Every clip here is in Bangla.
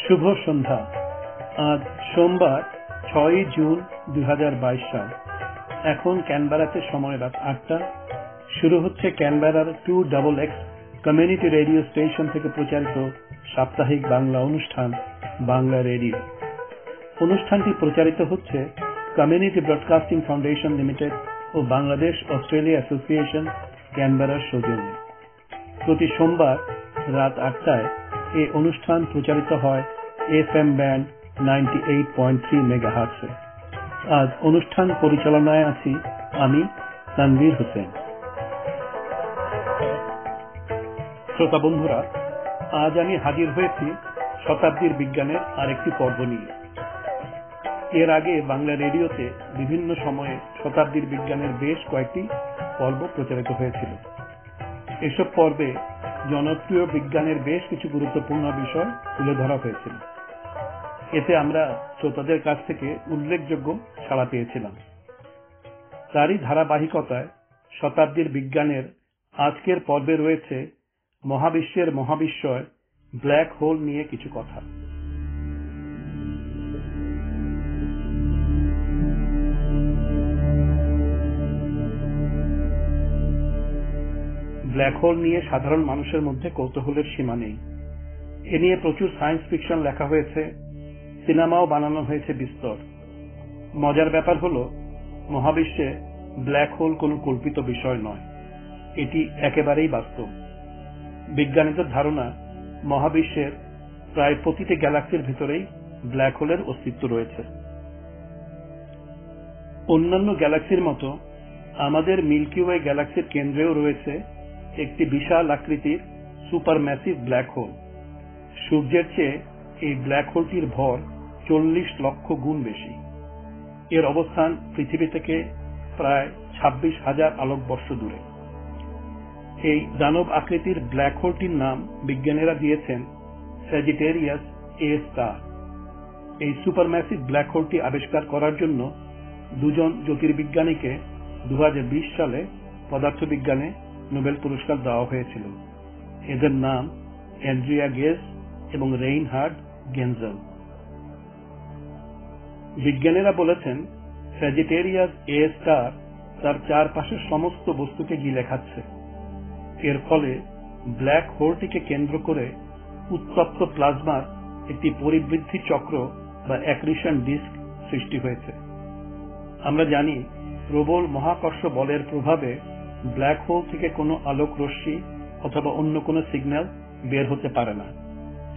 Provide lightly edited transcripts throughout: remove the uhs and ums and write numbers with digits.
শুভ সন্ধ্যা। আজ সোমবার 6 জুন 2022 সাল। এখন ক্যানবেরাতে সময় রাত 8টা। শুরু হচ্ছে ক্যানবেরার 2XX কমিউনিটি রেডিও স্টেশন থেকে প্রচারিত সাপ্তাহিক বাংলা অনুষ্ঠান বাংলা রেডিও। অনুষ্ঠানটি প্রচারিত হচ্ছে কমিউনিটি ব্রডকাস্টিং ফাউন্ডেশন লিমিটেড ও বাংলাদেশ অস্ট্রেলিয়া অ্যাসোসিয়েশন ক্যানবেরার সৌজন্যে। প্রতি সোমবার রাত 8টায় এই অনুষ্ঠান প্রচারিত হয় FM ব্যান্ড 98.3 মেগাহার্টজে। আজ অনুষ্ঠান পরিচালনায় আছি আমি তানভীর হোসেন। শ্রোতা বন্ধুরা, আজ আমি হাজির হয়েছি শতাব্দীর বিজ্ঞানের আরেকটি পর্ব নিয়ে। এর আগে বাংলা রেডিওতে বিভিন্ন সময়ে শতাব্দীর বিজ্ঞানের বেশ কয়েকটি পর্ব প্রচারিত হয়েছিল। এসব পর্বে জনপ্রিয় বিজ্ঞানের বেশ কিছু গুরুত্বপূর্ণ বিষয় তুলে ধরা হয়েছিল। এতে আমরা শ্রোতাদের কাছ থেকে উল্লেখযোগ্য সাড়া পেয়েছিলাম। তারই ধারাবাহিকতায় শতাব্দীর বিজ্ঞানের আজকের পর্বে রয়েছে মহাবিশ্বের মহাবিস্ময় ব্ল্যাক হোল নিয়ে কিছু কথা। ব্ল্যাক হোল নিয়ে সাধারণ মানুষের মধ্যে কৌতূহলের সীমা নেই। এ নিয়ে প্রচুর সায়েন্স ফিকশন লেখা হয়েছে, সিনেমাও বানানো হয়েছে বিস্তর। মজার ব্যাপার হল, মহাবিশ্বে ব্ল্যাক হোল কোনো কল্পিত বিষয় নয়, এটি একেবারেই বাস্তব। বিজ্ঞানীদের ধারণা, মহাবিশ্বের প্রায় প্রতিটি গ্যালাক্সির ভিতরেই ব্ল্যাক হোলের অস্তিত্ব রয়েছে। অন্যান্য গ্যালাক্সির মতো আমাদের মিল্কি ওয়ে গ্যালাক্সির কেন্দ্রেও রয়েছে একটি বিশাল আকৃতির সুপারম্যাসিভ ব্ল্যাক হোল। সূর্যের চেয়ে এই ব্ল্যাক হোলটির ভর 40 লক্ষ গুণ বেশি। এর অবস্থান পৃথিবী থেকে প্রায় 26,000 আলোকবর্ষ দূরে। এই দানব আকৃতির ব্ল্যাক হোলটির নাম বিজ্ঞানীরা দিয়েছেন স্যাজিটেরিয়াস এ স্টার। এই সুপারম্যাসিভ ব্ল্যাক হোলটি আবিষ্কার করার জন্য দুজন জ্যোতির্বিজ্ঞানীকে 2020 সালে পদার্থবিজ্ঞানে নোবেল পুরস্কার দেওয়া হয়েছিল। এদের নাম অ্যান্ড্রিয়া গেস এবং রেইনহার্ড গেনজেল। বিজ্ঞানীরা বলেছেন, স্যাজিটেরিয়াস এ স্টার তার চারপাশের সমস্ত বস্তুকে গিলে খাচ্ছে। এর ফলে ব্ল্যাক হোলটিকে কেন্দ্র করে উত্তপ্ত প্লাজমার একটি পরিবৃদ্ধি চক্র বা অ্যাক্রিশন ডিস্ক সৃষ্টি হয়েছে। আমরা জানি, প্রবল মহাকর্ষ বলের প্রভাবে ব্ল্যাক হোল থেকে কোনো আলোক রশ্মি অথবা অন্য কোনো সিগন্যাল বের হতে পারে না।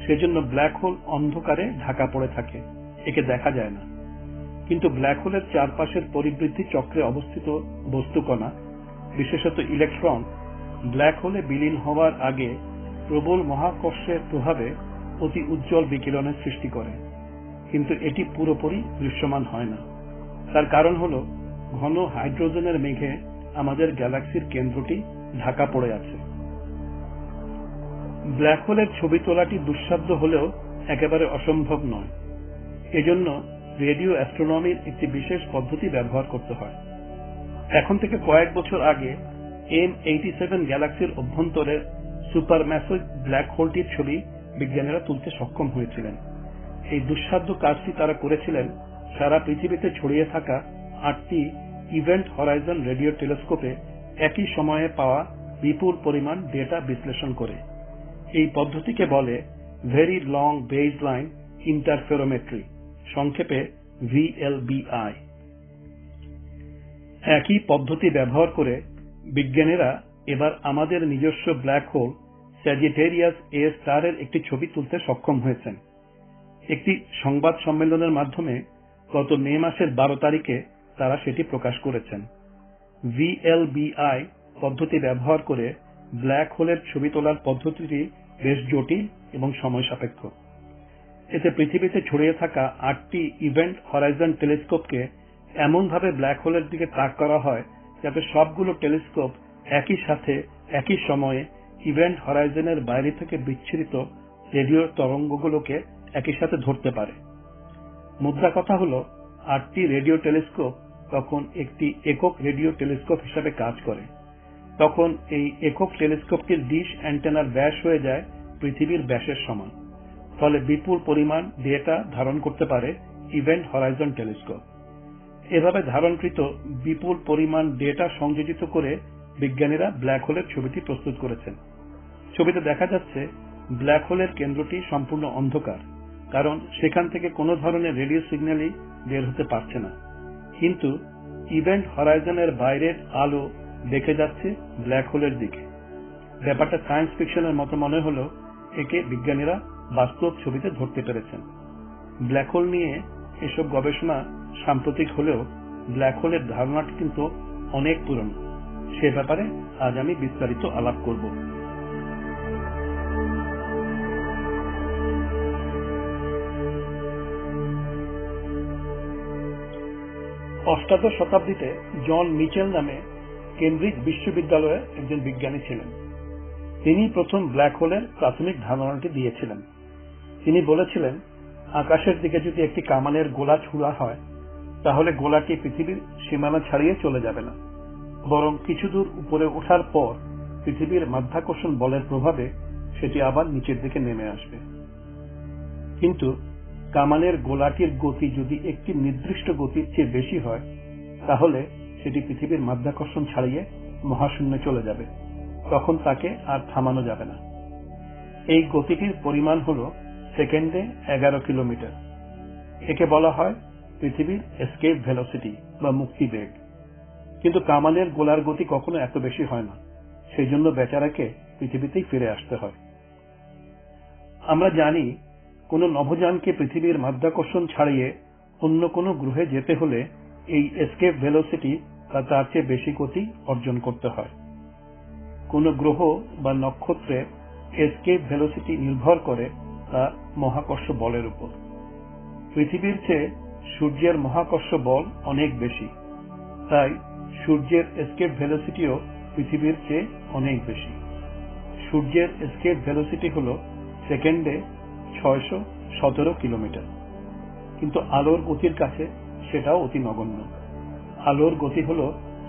সেজন্য ব্ল্যাক হোল অন্ধকারে ঢাকা পড়ে থাকে, একে দেখা যায় না। কিন্তু ব্ল্যাক হোলের চারপাশের পরিবৃদ্ধি চক্রে অবস্থিত বস্তুকণা, বিশেষত ইলেকট্রন, ব্ল্যাক হোলে বিলীন হওয়ার আগে প্রবল মহাকর্ষের প্রভাবে অতি উজ্জ্বল বিকিরণের সৃষ্টি করে, কিন্তু এটি পুরোপুরি দৃশ্যমান হয় না। তার কারণ হল, ঘন হাইড্রোজেনের মেঘে আমাদের গ্যালাক্সির কেন্দ্রটি ঢাকা পড়ে আছে। ব্ল্যাক হোলের ছবি তোলাটি দুঃসাধ্য হলেও একেবারে অসম্ভব নয়। এজন্য রেডিও অ্যাস্ট্রোনমির একটি বিশেষ পদ্ধতি ব্যবহার করতে হয়। এখন থেকে কয়েক বছর আগে M87 গ্যালাক্সির অভ্যন্তরের সুপারম্যাসিভ ব্ল্যাক হোলটির ছবি বিজ্ঞানীরা তুলতে সক্ষম হয়েছিলেন। এই দুঃসাধ্য কাজটি তারা করেছিলেন সারা পৃথিবীতে ছড়িয়ে থাকা 8টি ইভেন্ট হরাইজন রেডিও টেলিস্কোপে একই সময়ে পাওয়া বিপুল পরিমাণ ডেটা বিশ্লেষণ করে। এই পদ্ধতিকে বলে ভেরি লং বেসলাইন ইন্টারফেরোমেট্রি, সংক্ষেপে VLBI। একই পদ্ধতি ব্যবহার করে বিজ্ঞানীরা এবার আমাদের নিজস্ব ব্ল্যাক হোল স্যাজিটেরিয়াস এ স্টারের একটি ছবি তুলতে সক্ষম হয়েছেন। একটি সংবাদ সম্মেলনের মাধ্যমে গত মে মাসের 12 তারিখে তারা সেটি প্রকাশ করেছেন। VLBI পদ্ধতি ব্যবহার করে ব্ল্যাক হোলের ছবি তোলার পদ্ধতিটি বেশ জটিল এবং সময় সাপেক্ষ। এতে পৃথিবীতে ছড়িয়ে থাকা 8টি ইভেন্ট হরাইজন টেলিস্কোপকে এমনভাবে ব্ল্যাক হোলের দিকে তাক করা হয় যাতে সবগুলো টেলিস্কোপ একই সাথে একই সময়ে ইভেন্ট হরাইজনের বাইরে থেকে বিচ্ছুরিত রেডিও তরঙ্গগুলোকে একই সাথে ধরতে পারে। মুদ্রা কথা হল, 8টি রেডিও টেলিস্কোপ তখন একটি একক রেডিও টেলিস্কোপ হিসাবে কাজ করে। তখন এই একক টেলিস্কোপটির ডিশ অ্যান্টেনার ব্যাস হয়ে যায় পৃথিবীর ব্যাসের সমান। ফলে বিপুল পরিমাণ ডেটা ধারণ করতে পারে ইভেন্ট হরাইজন টেলিস্কোপ। এভাবে ধারণকৃত বিপুল পরিমাণ ডেটা সংযোজিত করে বিজ্ঞানীরা ব্ল্যাক হোলের ছবিটি প্রস্তুত করেছেন। ছবিতে দেখা যাচ্ছে ব্ল্যাক হোলের কেন্দ্রটি সম্পূর্ণ অন্ধকার, কারণ সেখান থেকে কোনো ধরনের রেডিও সিগন্যালই বের হতে পারছে না। কিন্তু ইভেন্ট হরাইজনের বাইরের আলো দেখে যাচ্ছে ব্ল্যাক হোলের দিকে। ব্যাপারটা সায়েন্স ফিকশনের মতো মনে হলেও একে বিজ্ঞানীরা বাস্তব ছবিতে ধরতে পেরেছেন। ব্ল্যাক হোল নিয়ে এসব গবেষণা সাম্প্রতিক হলেও ব্ল্যাক হোলের ধারণাটি কিন্তু অনেক পুরনো। সে ব্যাপারে আজ আমি বিস্তারিত আলাপ করব। অষ্টাদশ শতাব্দীতে জন মিচেল নামে কেমব্রিজ বিশ্ববিদ্যালয়ের একজন বিজ্ঞানী ছিলেন। তিনি প্রথম ব্ল্যাক হোলের প্রাথমিক ধারণাটি দিয়েছিলেন। তিনি বলেছিলেন, আকাশের দিকে যদি একটি কামানের গোলা ছুড়া হয় তাহলে গোলাটি পৃথিবীর সীমানা ছাড়িয়ে চলে যাবে না, বরং কিছু দূর উপরে ওঠার পর পৃথিবীর মাধ্যাকর্ষণ বলের প্রভাবে সেটি আবার নিচের দিকে নেমে আসবে। কিন্তু কামানের গোলাটির গতি যদি একটি নির্দিষ্ট গতির চেয়ে বেশি হয় তাহলে সেটি পৃথিবীর মাধ্যাকর্ষণ ছাড়িয়ে মহাশূন্যে চলে যাবে, তখন তাকে আর থামানো যাবে না। এই গতিটির পরিমাণ হল সেকেন্ডে 11 কিলোমিটার। একে বলা হয় পৃথিবীর এসকেপ ভেলোসিটি বা মুক্তিবেগ। কিন্তু কামানের গোলার গতি কখনো এত বেশি হয় না, সেই জন্য বেচারাকে পৃথিবীতেই ফিরে আসতে হয়। আমরা জানি কোন নভোযানকে পৃথিবীর মাধ্যাকর্ষণ ছাড়িয়ে অন্য কোনো গ্রহে যেতে হলে এই এসকেপ ভেলোসিটি বা তার চেয়ে বেশি গতি অর্জন করতে হয়। কোন গ্রহ বা নক্ষত্রের এসকেপ ভেলোসিটি নির্ভর করে তার মহাকর্ষ বলের উপর। পৃথিবীর চেয়ে সূর্যের মহাকর্ষ বল অনেক বেশি, তাই সূর্যের এসকেপ ভেলোসিটিও পৃথিবীর চেয়ে অনেক বেশি। সূর্যের এসকেপ ভেলোসিটি হল সেকেন্ডে 617 কিলোমিটার, কিন্তু আলোর গতির কাছে সেটাও অতি নগণ্য। আলোর গতি হল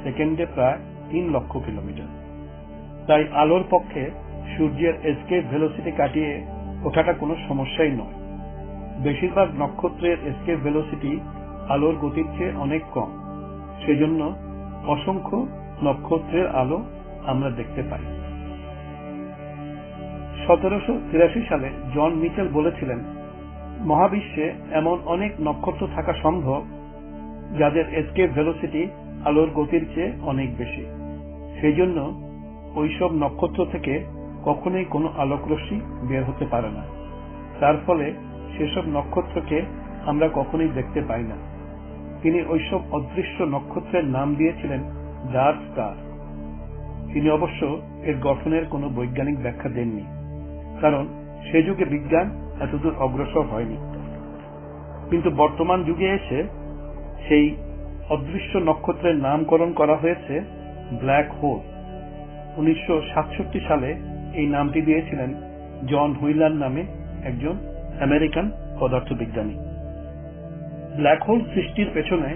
সেকেন্ডে প্রায় 3 লক্ষ কিলোমিটার। তাই আলোর পক্ষে সূর্যের এসকেপ ভেলোসিটি কাটিয়ে ওঠাটা কোনো সমস্যাই নয়। বেশিরভাগ নক্ষত্রের এসকেপ ভেলোসিটি আলোর গতির চেয়ে অনেক কম, সেজন্য অসংখ্য নক্ষত্রের আলো আমরা দেখতে পাই। 1783 সালে জন মিচেল বলেছিলেন, মহাবিশ্বে এমন অনেক নক্ষত্র থাকা সম্ভব যাদের এসকেপ ভেলোসিটি আলোর গতির চেয়ে অনেক বেশি। সেই জন্য ওইসব নক্ষত্র থেকে কখনোই কোনো আলোকরশ্মি বের হতে পারে না। তার ফলে সেসব নক্ষত্রকে আমরা কখনোই দেখতে পাই না। তিনি ওইসব অদৃশ্য নক্ষত্রের নাম দিয়েছিলেন ডার্ক স্টার। তিনি অবশ্য এর গঠনের কোনো বৈজ্ঞানিক ব্যাখ্যা দেননি, কারণ সে যুগে বিজ্ঞান এতদূর অগ্রসর হয়নি। কিন্তু বর্তমান যুগে এসে সেই অদৃশ্য নক্ষত্রের নামকরণ করা হয়েছে ব্ল্যাক হোল। 1967 সালে এই নামটি দিয়েছিলেন জন হুইলার নামে একজন আমেরিকান পদার্থবিজ্ঞানী। ব্ল্যাক হোল সৃষ্টির পেছনে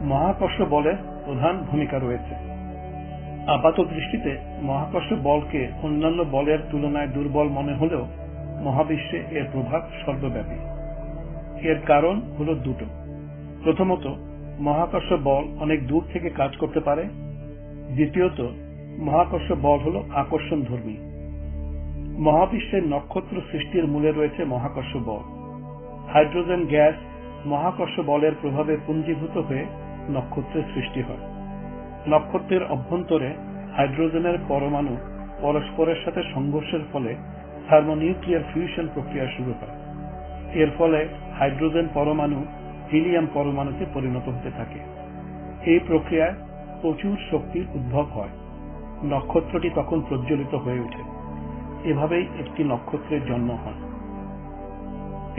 মহাকর্ষ বলের প্রধান ভূমিকা রয়েছে। আপাত দৃষ্টিতে মহাকর্ষ বলকে অন্যান্য বলের তুলনায় দুর্বল মনে হলেও মহাবিশ্বে এর প্রভাব সর্বব্যাপী। এর কারণ হল দুটো। প্রথমত, মহাকর্ষ বল অনেক দূর থেকে কাজ করতে পারে। দ্বিতীয়ত, মহাকর্ষ বল হল আকর্ষণধর্মী। মহাবিশ্বের নক্ষত্র সৃষ্টির মূলে রয়েছে মহাকর্ষ বল। হাইড্রোজেন গ্যাস মহাকর্ষ বলের প্রভাবে পুঞ্জীভূত হয়ে নক্ষত্রের সৃষ্টি হয়। নক্ষত্রের অভ্যন্তরে হাইড্রোজেনের পরমাণু পরস্পরের সাথে সংঘর্ষের ফলে থার্মোনিউক্লিয়ার ফিউশন প্রক্রিয়া শুরু হয়। এর ফলে হাইড্রোজেন পরমাণু হিলিয়াম পরমাণুতে পরিণত হতে থাকে। এই প্রক্রিয়ায় প্রচুর শক্তির উদ্ভব হয়। নক্ষত্রটি তখন প্রজ্বলিত হয়ে ওঠে। এভাবেই একটি নক্ষত্রের জন্ম হয়।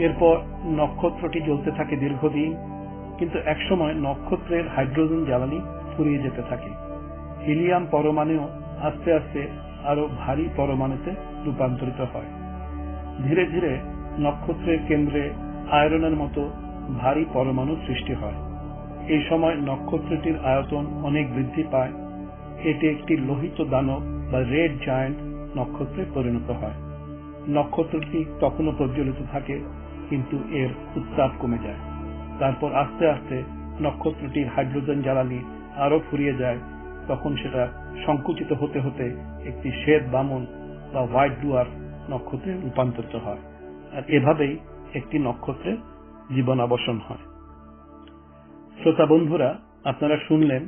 এরপর নক্ষত্রটি জ্বলতে থাকে দীর্ঘদিন, কিন্তু একসময় নক্ষত্রের হাইড্রোজেন জ্বালানি ফুরিয়ে যেতে থাকে। হিলিয়াম পরমাণু আস্তে আস্তে আরো ভারী পরমাণুতে রূপান্তরিত হয়। ধীরে ধীরে নক্ষত্রের কেন্দ্রে আয়রনের মতো ভারী পরমাণু সৃষ্টি হয়। এই সময় নক্ষত্রটির আয়তন অনেক বৃদ্ধি পায়। এটি একটি লোহিত দানব বা রেড জায়ান্ট নক্ষত্রে পরিণত হয়। নক্ষত্রটি তখনও প্রজ্বলিত থাকে, কিন্তু এর উত্তাপ কমে যায়। তারপর আস্তে আস্তে নক্ষত্রটির হাইড্রোজেন জ্বালানি আরো ফুরিয়ে যায়। তখন সেটা সংকুচিত হতে হতে একটি শ্বেত বামন বা হোয়াইট ডুয়ার্ফ নক্ষত্রে রূপান্তরিত হয়। আর এভাবেই একটি নক্ষত্রের জীবনাবসান হয়। শ্রোতা বন্ধুরা, আপনারা শুনলেন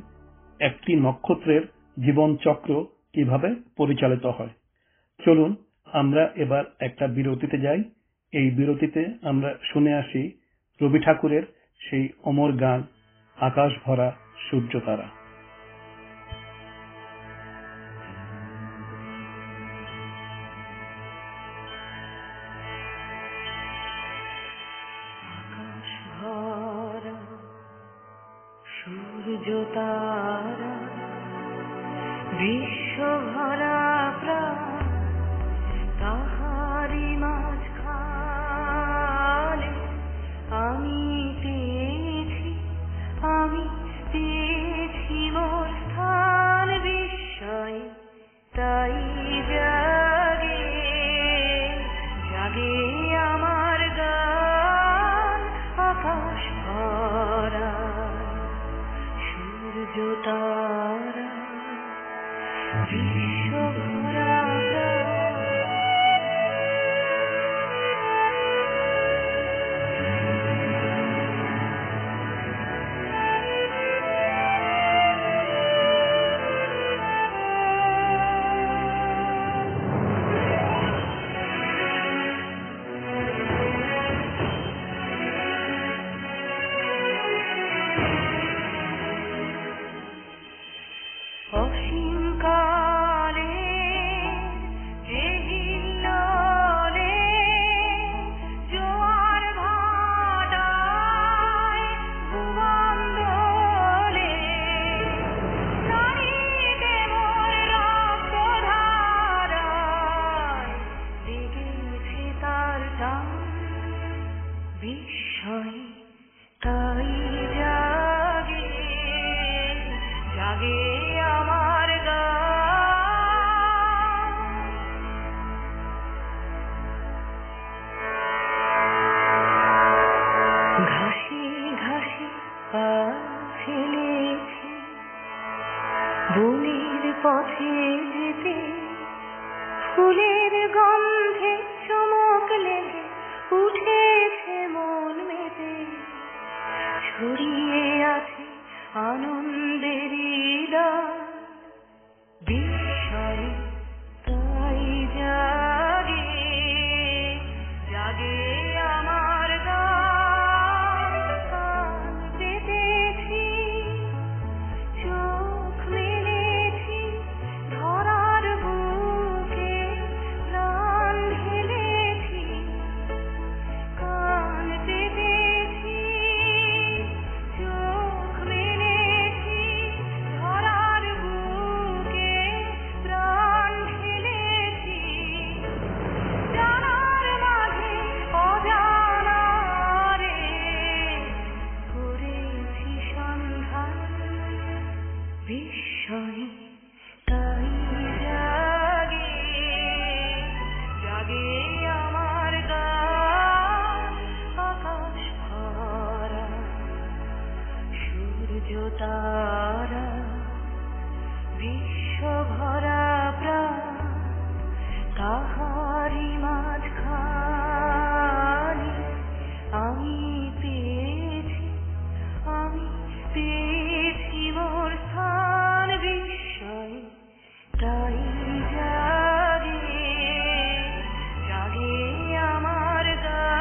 একটি নক্ষত্রের জীবন চক্র কিভাবে পরিচালিত হয়। চলুন আমরা এবার একটা বিরতিতে যাই। এই বিরতিতে আমরা শুনে আসি রবি ঠাকুরের সেই অমর গান, আকাশ ভরা সূর্য তারা। সূর্য তারা বিশ্ব ভরা প্রাণ, তাহারি মাঝখানে আমি পেয়েছি মোর স্থান। বিস্ময় তাই জাগে জাগে আমার গান, আকাশ ভরা সূর্য তারা বিশ্ব ভরা বিস্ময় তাই জাগে জাগে আমার গান। ঘাসে ঘাসে পা ফেলেছি বনের পথে যেতে, ফুলের গন্ধে চমক লেগে উঠেছে মন মেতে, ছড়িয়ে আছে আনন্দেরই দান। বিস্ময় তাই জাগে জাগে আমার গান। পেতেছি চোখ মেলেছি ধরার বুকে, প্রাণ ঢেলেছি কান পেতেছি, চোখ মেলেছি ধরার বুকে, প্রাণ ঢেলেছি জানার মাঝে অজানারে, করেছি সন্ধান। বিস্ময় তাই জাগে জাগে আমার গান, আকাশ ভরা সূর্য তারা বিশ্ব ভরা প্রাণ, তাহারি মাঝখানে আমি পেয়েছি মোর স্থান। বিস্ময় তাই জাগে জাগে আমার গান।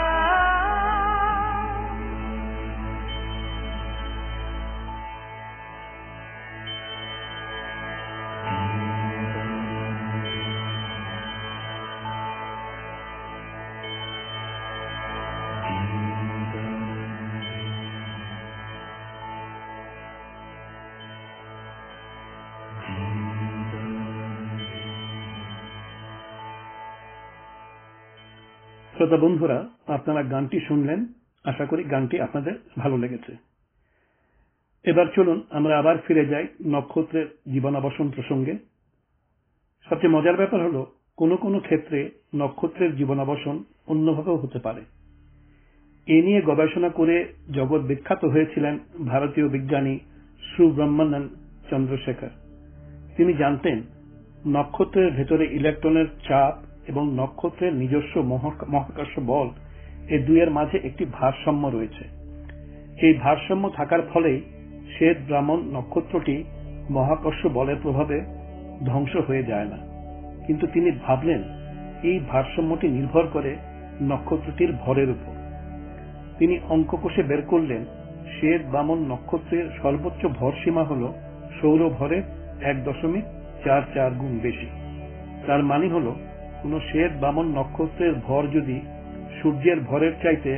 শ্রোতা বন্ধুরা, আপনারা গানটি শুনলেন। আশা করি গানটি আপনাদের ভালো লেগেছে। এবার চলুন আমরা আবার ফিরে যাই নক্ষত্রের জীবনাবসান প্রসঙ্গে। সবচেয়ে মজার ব্যাপার হলো কোনো কোনো ক্ষেত্রে নক্ষত্রের জীবনাবসান অন্যভাবেও হতে পারে। এ নিয়ে গবেষণা করে জগৎ বিখ্যাত হয়েছিলেন ভারতীয় বিজ্ঞানী সুব্রহ্মণ্যন চন্দ্রশেখর। তিনি জানতেন নক্ষত্রের ভেতরে ইলেকট্রনের চাপ এবং নক্ষত্রের নিজস্ব মহাকর্ষ বল এই দুইয়ের মাঝে একটি ভারসাম্য রয়েছে। এই ভারসাম্য থাকার ফলেই শ্বেত ব্রাহ্মণ নক্ষত্রটি মহাকর্ষ বলের প্রভাবে ধ্বংস হয়ে যায় না। কিন্তু তিনি ভাবলেন এই ভারসাম্যটি নির্ভর করে নক্ষত্রটির ভরের উপর। তিনি অঙ্ক কষে বের করলেন শ্বেত ব্রাহ্মণ নক্ষত্রের সর্বোচ্চ ভর সীমা হল সৌর ভরের 1.44 গুণ বেশি। তার মানে হল কোন শ্বেত ব্রাহ্মণ নক্ষত্রের ভর যদি সূর্যের ভরের চাইতে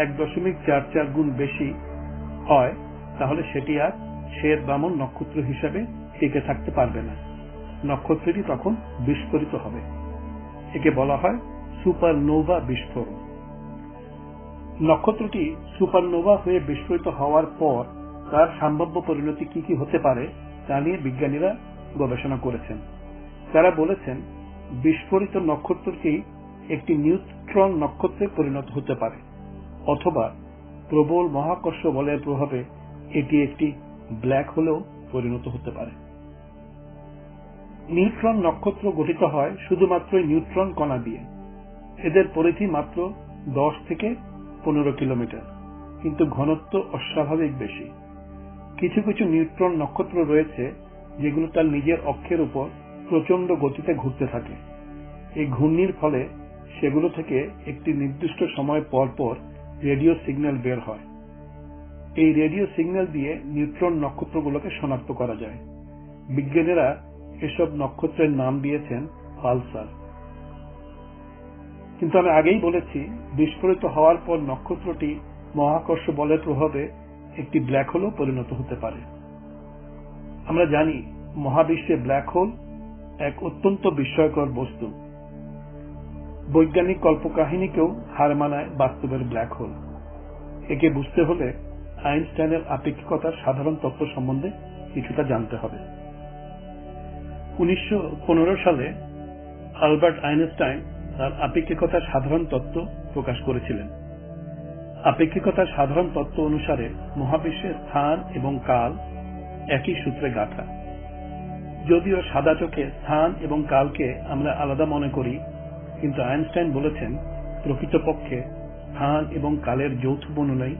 1.44 গুণ বেশি হয়, তাহলে সেটি আর শ্বেত ব্রাহ্মণ নক্ষত্র হিসাবে টিকে থাকতে পারবে না। নক্ষত্রটি তখন বিস্ফোরিত হবে। একে বলা হয় সুপারনোভা বিস্ফোরণ। নক্ষত্রটি সুপারনোভা হয়ে বিস্ফোরিত হওয়ার পর তার সম্ভাব্য পরিণতি কি কি হতে পারে তা নিয়ে বিজ্ঞানীরা গবেষণা করেছেন। তারা বলেছেন বিস্ফোরিত নক্ষত্রটি একটি নিউট্রন নক্ষত্রে পরিণত হতে পারে, অথবা প্রবল মহাকর্ষ বলের প্রভাবে এটি একটি ব্ল্যাক হোলেও পরিণত হতে পারে। নিউট্রন নক্ষত্র গঠিত হয় শুধুমাত্র নিউট্রন কণা দিয়ে। এদের পরিধি মাত্র 10 থেকে 15 কিলোমিটার, কিন্তু ঘনত্ব অস্বাভাবিক বেশি। কিছু কিছু নিউট্রন নক্ষত্র রয়েছে যেগুলো তার নিজের অক্ষের উপর প্রচন্ড গতিতে ঘুরতে থাকে। এই ঘূর্ণির ফলে সেগুলো থেকে একটি নির্দিষ্ট সময় পর পর রেডিও সিগন্যাল বের হয়। এই রেডিও সিগন্যাল দিয়ে নিউট্রন নক্ষত্রগুলোকে শনাক্ত করা যায়। বিজ্ঞানীরা এসব নক্ষত্রের নাম দিয়েছেন পালসার। কিন্তু আমি আগেই বলেছি বিস্ফোরিত হওয়ার পর নক্ষত্রটি মহাকর্ষ বলের প্রভাবে একটি ব্ল্যাক হোলও পরিণত হতে পারে। আমরা জানি মহাবিশ্বে ব্ল্যাক হোল এক অত্যন্ত বিস্ময়কর বস্তু। বৈজ্ঞানিক কল্পকাহিনীকেও হার মানায় বাস্তবের ব্ল্যাক হোল। একে বুঝতে হলে আইনস্টাইনের আপেক্ষিকতার সাধারণ তত্ত্ব সম্বন্ধে কিছুটা জানতে হবে। 1915 সালে আলবার্ট আইনস্টাইন তার আপেক্ষিকতার সাধারণ তত্ত্ব প্রকাশ করেছিলেন। আপেক্ষিকতার সাধারণ তত্ত্ব অনুসারে মহাবিশ্বের স্থান এবং কাল একই সূত্রে গাঁথা। যদিও সাদা চোখে স্থান এবং কালকে আমরা আলাদা মনে করি, কিন্তু আইনস্টাইন বলেছেন প্রকৃতপক্ষে স্থান এবং কালের যৌথ বর্ণনায়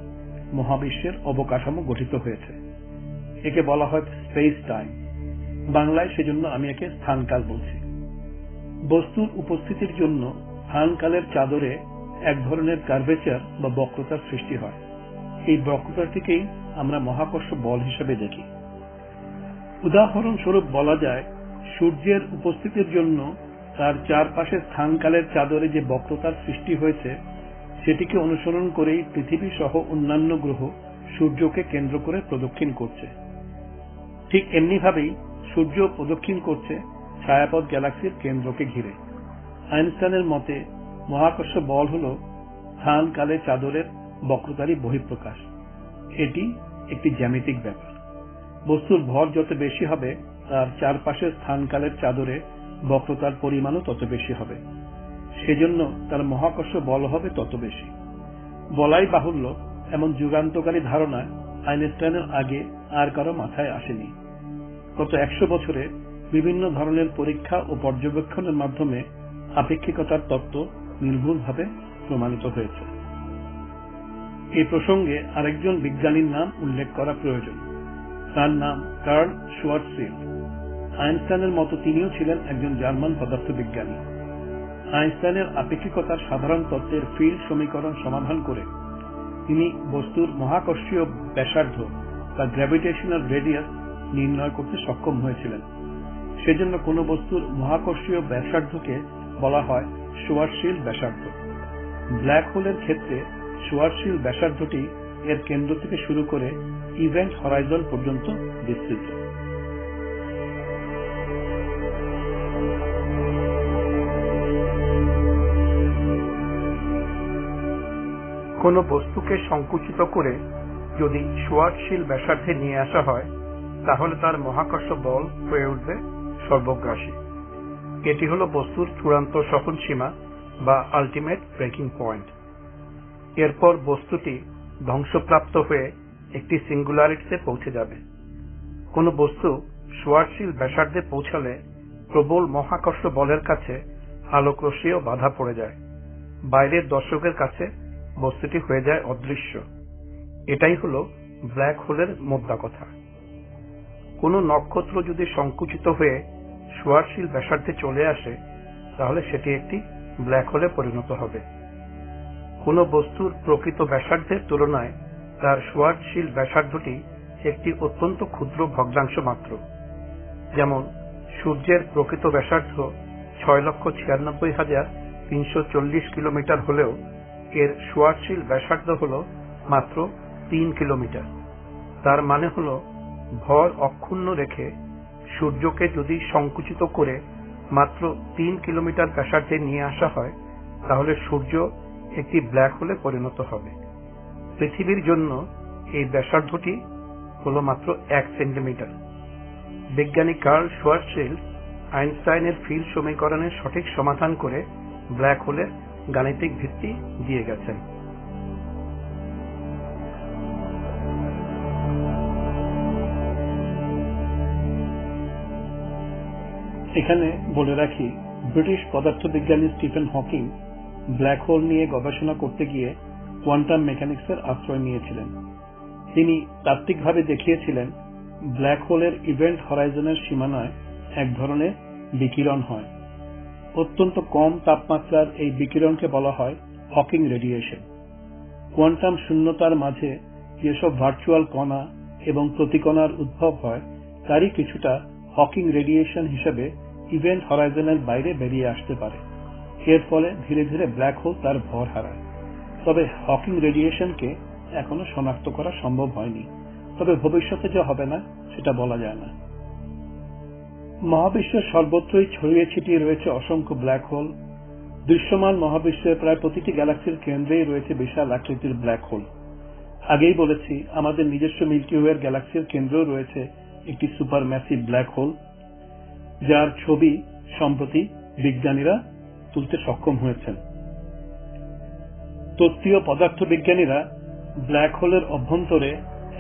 মহাবিশ্বের অবকাঠামো গঠিত হয়েছে। একে বলা হয় স্পেস টাইম। বাংলায় সেজন্য আমি একে স্থানকাল বলছি। বস্তুর উপস্থিতির জন্য স্থানকালের চাদরে এক ধরনের কার্ভেচার বা বক্রতার সৃষ্টি হয়। এই বক্রতাটিকেই আমরা মহাকর্ষ বল হিসেবে দেখি। উদাহরণস্বরূপ বলা যায় সূর্যের উপস্থিতির জন্য তার চারপাশে স্থানকালের চাদরে যে বক্রতার সৃষ্টি হয়েছে সেটিকে অনুসরণ করেই পৃথিবী সহ অন্যান্য গ্রহ সূর্যকে কেন্দ্র করে প্রদক্ষিণ করছে। ঠিক এমনিভাবেই সূর্য প্রদক্ষিণ করছে ছায়াপথ গ্যালাক্সির কেন্দ্রকে ঘিরে। আইনস্টাইনের মতে মহাকর্ষ বল হল স্থান কালের চাদরের বক্রতারই বহিঃপ্রকাশ। এটি একটি জ্যামিতিক ব্যাপার। বস্তুর ভর যত বেশি হবে তার চারপাশের স্থানকালের চাদরে বক্রতার পরিমাণও তত বেশি হবে। সেজন্য তার মহাকর্ষ বল হবে তত বেশি। বলাই বাহুল্য এমন যুগান্তকারী ধারণা আইনস্টাইনের আগে আর কারো মাথায় আসেনি। গত 100 বছরে বিভিন্ন ধরনের পরীক্ষা ও পর্যবেক্ষণের মাধ্যমে আপেক্ষিকতার তত্ত্ব নির্ভুলভাবে প্রমাণিত হয়েছে। এই প্রসঙ্গে আরেকজন বিজ্ঞানীর নাম উল্লেখ করা প্রয়োজন। তার নাম কার্ল শোয়ার্জশিল্ড। আইনস্টাইনের মতো তিনিও ছিলেন একজন জার্মান পদার্থবিজ্ঞানী। আইনস্টাইনের আপেক্ষিকতার সাধারণ তত্ত্বের ফিল্ড সমীকরণ সমাধান করে তিনি বস্তুর মহাকর্ষীয় ব্যাসার্ধ বা গ্র্যাভিটেশনাল রেডিয়াস নির্ণয় করতে সক্ষম হয়েছিলেন। সেজন্য কোন বস্তুর মহাকর্ষীয় ব্যাসার্ধকে বলা হয় শোয়ার্জশিল্ড ব্যাসার্ধ। ব্ল্যাক হোলের ক্ষেত্রে শোয়ার্জশিল্ড ব্যাসার্ধটি এর কেন্দ্র থেকে শুরু করে ইভেন্ট হরাইজন পর্যন্ত বিস্তৃত। কোন বস্তুকে সংকুচিত করে যদি শোয়ার্জশিল্ড ব্যাসার্ধে নিয়ে আসা হয় তাহলে তার মহাকর্ষ বল হয়ে উঠবে সর্বগ্রাসী। এটি হলো বস্তুর চূড়ান্ত সহনসীমা বা আলটিমেট ব্রেকিং পয়েন্ট। এরপর বস্তুটি ধ্বংসপ্রাপ্ত হয়ে একটি সিঙ্গুলারিটিতে পৌঁছে যাবে। কোনো বস্তু শোয়ারশীল ব্যাসার্ধে পৌঁছালে প্রবল মহাকর্ষ বলের কাছে আলোক রশ্মিও বাধা পড়ে যায়। বাইরের দর্শকের কাছে বস্তুটি হয়ে যায় অদৃশ্য। এটাই হলো ব্ল্যাক হোলের মোদ্দা কথা। কোনো নক্ষত্র যদি সংকুচিত হয়ে শোয়ারশীল ব্যাসার্ধে চলে আসে, তাহলে সেটি একটি ব্ল্যাক হোলে পরিণত হবে। কোনো বস্তুর প্রকৃত ব্যাসার্ধের তুলনায় তার শোয়ারশীল ব্যাসার্ধটি একটি অত্যন্ত ক্ষুদ্র ভগ্নাংশ মাত্র। যেমন সূর্যের প্রকৃত ব্যাসার্ধ 6,96,340 কিলোমিটার হলেও এর শোয়ারশীল ব্যাসার্ধ হল মাত্র 3 কিলোমিটার। তার মানে হল ভর অক্ষুণ্ণ রেখে সূর্যকে যদি সংকুচিত করে মাত্র 3 কিলোমিটার ব্যাসার্ধে নিয়ে আসা হয়, তাহলে সূর্য একটি ব্ল্যাক হোলে পরিণত হবে। পৃথিবীর জন্য এই ব্যাসার্ধটি হল মাত্র 1 সেন্টিমিটার। বিজ্ঞানী কার্ল শোয়ারশীল্ড আইনস্টাইনের ফিল্ড সমীকরণের সঠিক সমাধান করে ব্ল্যাক হোলের গাণিতিক ভিত্তি দিয়ে গেছেন। এখানে বলে রাখি, ব্রিটিশ পদার্থবিজ্ঞানী স্টিফেন হকিং ব্ল্যাক হোল নিয়ে গবেষণা করতে গিয়ে কোয়ান্টাম মেকানিক্সের আশ্রয় নিয়েছিলেন। তিনি তাত্ত্বিকভাবে দেখিয়েছিলেন ব্ল্যাক হোলের ইভেন্ট হরাইজনের সীমানায় এক ধরনের বিকিরণ হয়। অত্যন্ত কম তাপমাত্রার এই বিকিরণকে বলা হয় হকিং রেডিয়েশন। কোয়ান্টাম শূন্যতার মাঝে যেসব ভার্চুয়াল কণা এবং প্রতিকণার উদ্ভব হয়, তারই কিছুটা হকিং রেডিয়েশন হিসেবে ইভেন্ট হরাইজনের বাইরে বেরিয়ে আসতে পারে। এর ফলে ধীরে ধীরে ব্ল্যাক হোল তার ভর হারায়। তবে হকিং রেডিয়েশনকে এখনো শনাক্ত করা সম্ভব হয়নি। তবে ভবিষ্যতে যে হবে না সেটা বলা যায় না। মহাবিশ্বের সর্বত্রই ছড়িয়ে ছিটিয়ে রয়েছে অসংখ্য ব্ল্যাক হোল। দৃশ্যমান মহাবিশ্বের প্রায় প্রতিটি গ্যালাক্সির কেন্দ্রেই রয়েছে বিশাল আকৃতির ব্ল্যাক হোল। আগেই বলেছি, আমাদের নিজস্ব মিল্কি ওয়ের গ্যালাক্সির কেন্দ্রেও রয়েছে একটি সুপার ম্যাসিভ ব্ল্যাক হোল, যার ছবি সম্প্রতি বিজ্ঞানীরা তুলতে সক্ষম হয়েছেন। তত্ত্বীয় পদার্থবিজ্ঞানীরা ব্ল্যাক হোলের অভ্যন্তরে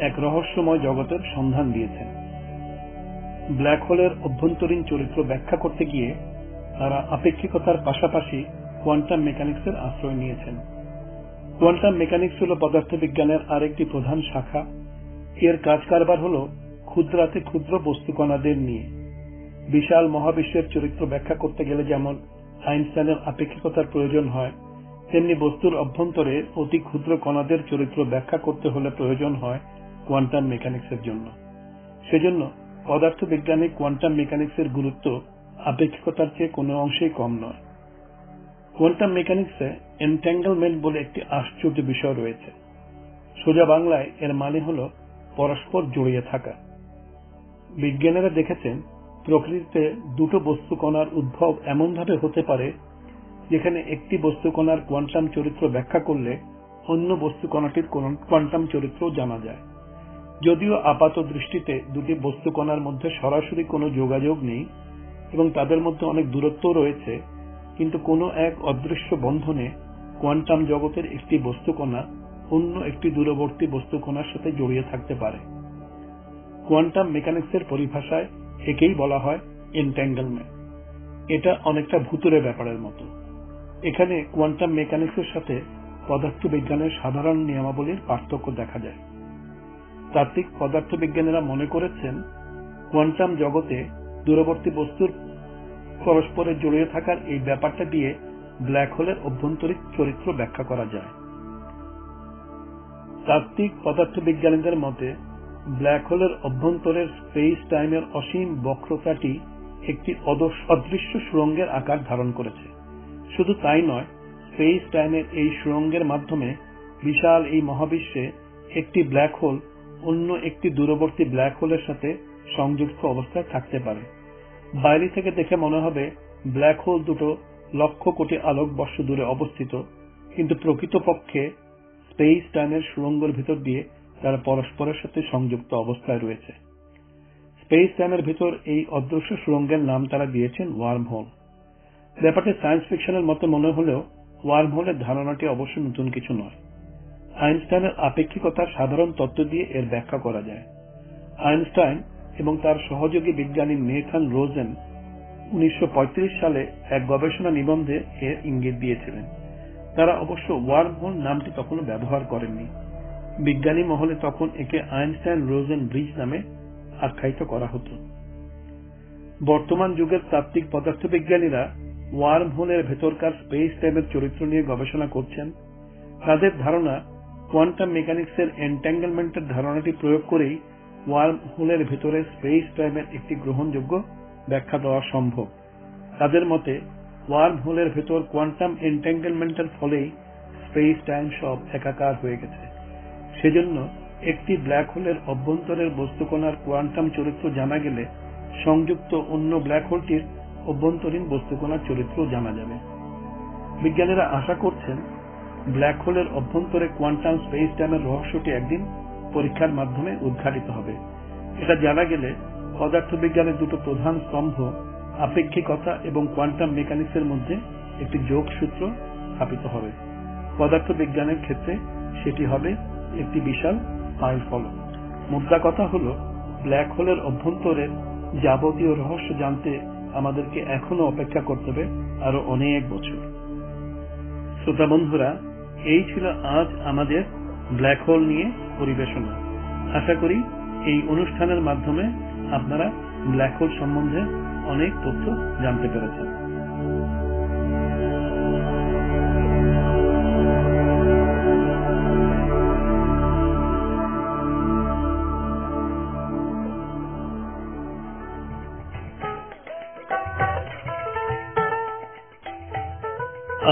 এক রহস্যময় জগতের সন্ধান দিয়েছেন। ব্ল্যাক হোলের অভ্যন্তরীণ চরিত্র ব্যাখ্যা করতে গিয়ে তারা আপেক্ষিকতার পাশাপাশি কোয়ান্টাম মেকানিক্সের আশ্রয় নিয়েছেন। কোয়ান্টাম মেকানিক্স হল পদার্থবিজ্ঞানের আরেকটি প্রধান শাখা। এর কাজ কারবার হল ক্ষুদ্রাতে ক্ষুদ্র বস্তুকণাদের নিয়ে। বিশাল মহাবিশ্বের চরিত্র ব্যাখ্যা করতে গেলে যেমন আইনস্টাইনের আপেক্ষিকতার প্রয়োজন হয়, তেমনি বস্তুর অভ্যন্তরে অতি ক্ষুদ্র কণাদের চরিত্র ব্যাখ্যা করতে হলে প্রয়োজন হয় কোয়ান্টাম মেকানিক্সের জন্য। সেজন্য পদার্থবিজ্ঞানে কোয়ান্টাম মেকানিক্সের গুরুত্ব আপেক্ষিকতার চেয়ে কোনো অংশেই কম নয়। কোয়ান্টাম মেকানিক্সে এনট্যাঙ্গলমেন্ট বলে একটি আশ্চর্য বিষয় রয়েছে। সোজা বাংলায় এর মানে হল পরস্পর জড়িয়ে থাকা। বিজ্ঞানীরা দেখেছেন প্রকৃতিতে দুটো বস্তু কণার উদ্ভব এমনভাবে হতে পারে যেখানে একটি বস্তু কণার কোয়ান্টাম চরিত্র ব্যাখ্যা করলে অন্য বস্তু কণাটির কোয়ান্টাম চরিত্রও জানা যায়। যদিও আপাত দৃষ্টিতে দুটি বস্তু কণার মধ্যে সরাসরি কোনো যোগাযোগ নেই এবং তাদের মধ্যে অনেক দূরত্বও রয়েছে, কিন্তু কোনো এক অদৃশ্য বন্ধনে কোয়ান্টাম জগতের একটি বস্তু কণা অন্য একটি দূরবর্তী বস্তু কণার সাথে জড়িয়ে থাকতে পারে। কোয়ান্টাম মেকানিক্সের পরিভাষায় একেই বলা হয় এনট্যাঙ্গলমেন্ট। এটা অনেকটা ভুতুড়ে ব্যাপারের মতো। এখানে কোয়ান্টাম মেকানিক্সের সাথে পদার্থবিজ্ঞানের সাধারণ নিয়মাবলীর পার্থক্য দেখা যায়। তাত্ত্বিক পদার্থবিজ্ঞানীরা মনে করেছেন কোয়ান্টাম জগতে দূরবর্তী বস্তুর পরস্পরে জড়িয়ে থাকার এই ব্যাপারটা দিয়ে ব্ল্যাক হোলের অভ্যন্তরীণ চরিত্র ব্যাখ্যা করা যায়। তাত্ত্বিক পদার্থবিজ্ঞানীদের মতে ব্ল্যাক হোলের অভ্যন্তরের স্পেস টাইমের অসীম বক্রতাটি একটি অদৃশ্য সুড়ঙ্গের আকার ধারণ করেছে। শুধু তাই নয়, স্পেস টাইমের এই সুড়ঙ্গের মাধ্যমে বিশাল এই মহাবিশ্বে একটি ব্ল্যাক হোল অন্য একটি দূরবর্তী ব্ল্যাক হোলের সাথে সংযুক্ত অবস্থায় থাকতে পারে। বাইরে থেকে দেখে মনে হবে ব্ল্যাক হোল দুটো লক্ষ কোটি আলোকবর্ষ দূরে অবস্থিত, কিন্তু প্রকৃতপক্ষে স্পেস টাইমের সুড়ঙ্গের ভিতর দিয়ে তারা পরস্পরের সাথে সংযুক্ত অবস্থায় রয়েছে। স্পেস টাইমের ভিতর এই অদৃশ্য সুড়ঙ্গের নাম তারা দিয়েছেন ওয়ার্ম হোল। ব্যাপারটি সায়েন্স ফিকশনের মতো মনে হলেও ওয়ার্মহোলের ধারণাটি অবশ্য নতুন কিছু নয়। আইনস্টাইনের আপেক্ষিকতার সাধারণ তত্ত্ব দিয়ে এর ব্যাখ্যা করা যায়। আইনস্টাইন এবং তার সহযোগী বিজ্ঞানী নেথান রোজেন 1935 সালে এক গবেষণা নিবন্ধে এর ইঙ্গিত দিয়েছিলেন। তারা অবশ্য ওয়ার্মহোল নামটি তখনও ব্যবহার করেননি। বিজ্ঞানী মহলে তখন একে আইনস্টাইন রোজেন ব্রিজ নামে আখ্যায়িত করা হতো। বর্তমান যুগের তাত্ত্বিক পদার্থবিজ্ঞানীরা ওয়ার্মহোলের ভেতরকার স্পেস টাইমের চরিত্র নিয়ে গবেষণা করছেন। তাদের ধারণা, কোয়ান্টাম মেকানিক্সের এন্ট্যাঙ্গেলমেন্টের ধারণাটি প্রয়োগ করেই ওয়ার্মহোলের ভেতরে স্পেস টাইমের একটি গ্রহণযোগ্য ব্যাখ্যা দেওয়া সম্ভব। তাদের মতে ওয়ার্মহোলের ভেতর কোয়ান্টাম এন্ট্যাঙ্গেলমেন্টের ফলেই স্পেস টাইম সব একাকার হয়ে গেছে। সেজন্য একটি ব্ল্যাক হোলের অভ্যন্তরের বস্তুকণার কোয়ান্টাম চরিত্র জানা গেলে সংযুক্ত অন্য ব্ল্যাক হোলটির অভ্যন্তরীণ বস্তুকণার চরিত্র জানা যাবে। বিজ্ঞানীরা আশা করছেন ব্ল্যাক হোলের অভ্যন্তরে কোয়ান্টাম স্পেস টাইমের রহস্যটি একদিন পরীক্ষার মাধ্যমে উদ্ঘাটিত হবে। এটা জানা গেলে পদার্থবিজ্ঞানের দুটো প্রধান স্তম্ভ আপেক্ষিকতা এবং কোয়ান্টাম মেকানিক্সের মধ্যে একটি যোগসূত্র স্থাপিত হবে। পদার্থবিজ্ঞানের ক্ষেত্রে সেটি হবে একটি বিশাল মাইলফলক। মুদ্রা কথা হল, ব্ল্যাক হোলের অভ্যন্তরের যাবতীয় রহস্য জানতে আমাদেরকে এখনো অপেক্ষা করতে হবে আরো অনেক বছর। শ্রোতা বন্ধুরা, এই ছিল আজ আমাদের ব্ল্যাক হোল নিয়ে পরিবেশনা। আশা করি এই অনুষ্ঠানের মাধ্যমে আপনারা ব্ল্যাক হোল সম্বন্ধে অনেক তথ্য জানতে পেরেছেন।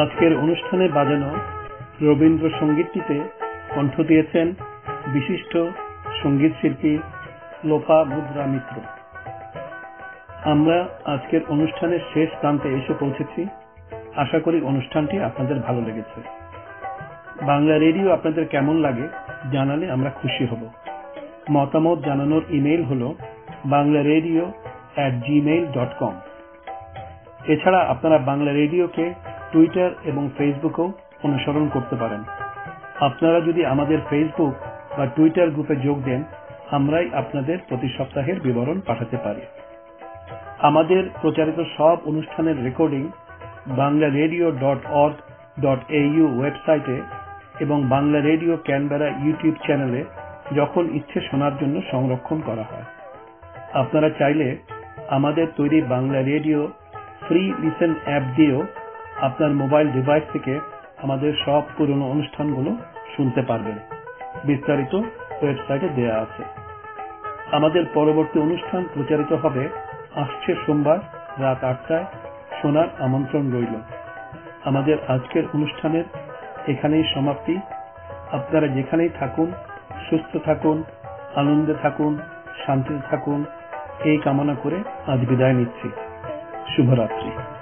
আজকের অনুষ্ঠানে বাজানো রবীন্দ্রসঙ্গীতটিতে কণ্ঠ দিয়েছেন বিশিষ্ট সঙ্গীত শিল্পী লোপামুদ্রা মিত্র। আমরা আজকের অনুষ্ঠানের শেষ প্রান্তে এসে পৌঁছেছি। আশা করি অনুষ্ঠানটি আপনাদের ভালো লেগেছে। বাংলা রেডিও আপনাদের কেমন লাগে জানালে আমরা খুশি হব। মতামত জানানোর ইমেইল হল banglaredio@gmail.com। এছাড়া আপনারা বাংলা রেডিওকে টুইটার এবং ফেসবুকেও অনুসরণ করতে পারেন। আপনারা যদি আমাদের ফেসবুক বা টুইটার গ্রুপে যোগ দেন, আমরাই আপনাদের প্রতি সপ্তাহের বিবরণ পাঠাতে পারি। আমাদের প্রচারিত সব অনুষ্ঠানের রেকর্ডিং banglaredio.org.au ওয়েবসাইটে এবং বাংলা রেডিও ক্যানবেরা ইউটিউব চ্যানেলে যখন ইচ্ছে শোনার জন্য সংরক্ষণ করা হয়। আপনারা চাইলে আমাদের তৈরি Bangla radio free listen app দিয়েও আপনার মোবাইল ডিভাইস থেকে আমাদের সব পুরনো অনুষ্ঠানগুলো শুনতে পারবেন। বিস্তারিত ওয়েবসাইটে দেয়া আছে। আমাদের পরবর্তী অনুষ্ঠান প্রচারিত হবে আসছে সোমবার রাত 8টায়। শোনার আমন্ত্রণ রইল। আমাদের আজকের অনুষ্ঠানের এখানেই সমাপ্তি। আপনারা যেখানেই থাকুন, সুস্থ থাকুন, আনন্দে থাকুন, শান্তিতে থাকুন, এই কামনা করে আজ বিদায় নিচ্ছি। শুভরাত্রি।